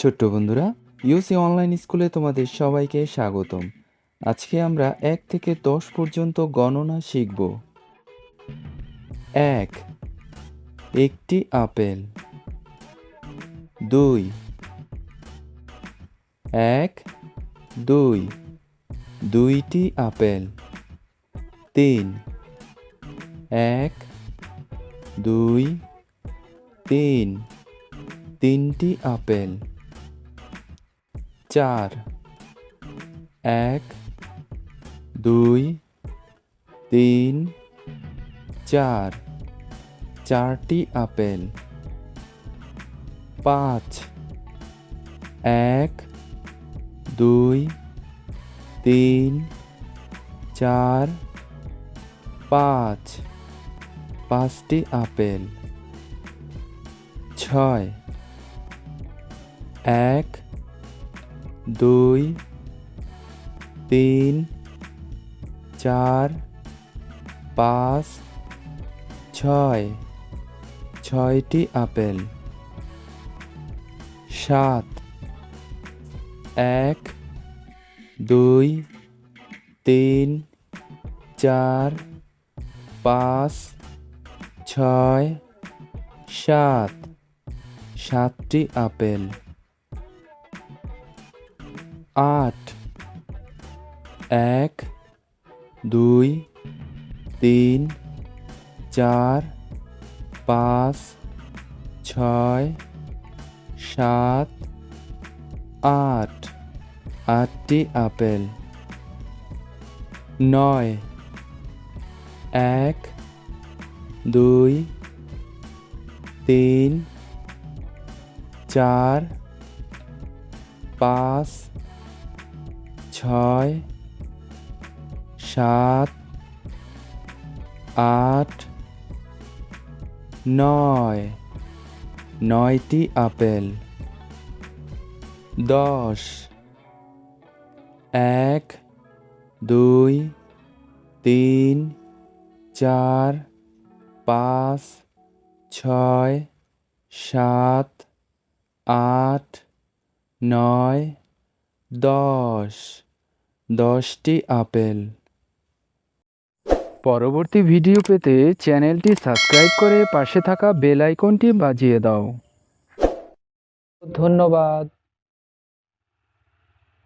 ছোট্ট বন্ধুরা, ইউসি অনলাইন স্কুলে তোমাদের সবাইকে স্বাগতম। আজকে আমরা 1 থেকে 10 পর্যন্ত গণনা শিখব। 1, একটি আপেল। 2, 1, 2, দুইটি আপেল। 3, 1, 2, 3, তিনটি আপেল। 4, 1, 2, 3, 4, চারটি আপেল। 5, 1, 2, 3, 4, 5, পাঁচটি আপেল। 6, 1, 2, 3, 4, 5, 6, ছয়টি আপেল। 7, 1, 2, 3, 4, 5, 6, 7, সাতটি আপেল। 8, 1, 2, 3, 4, 5, 6, 7, 8, আটটি আপেল। 9, 1, 2, 3, 4, 5, 6, 7, 8, 9, নয়টি আপেল। 10, 1, 2, 3, 4, 5, 6, 7, 8, 9, 10, 10টি আপেল। পরবর্তী ভিডিও পেতে চ্যানেলটি সাবস্ক্রাইব করে পাশে থাকা বেল আইকনটি বাজিয়ে দাও। ধন্যবাদ।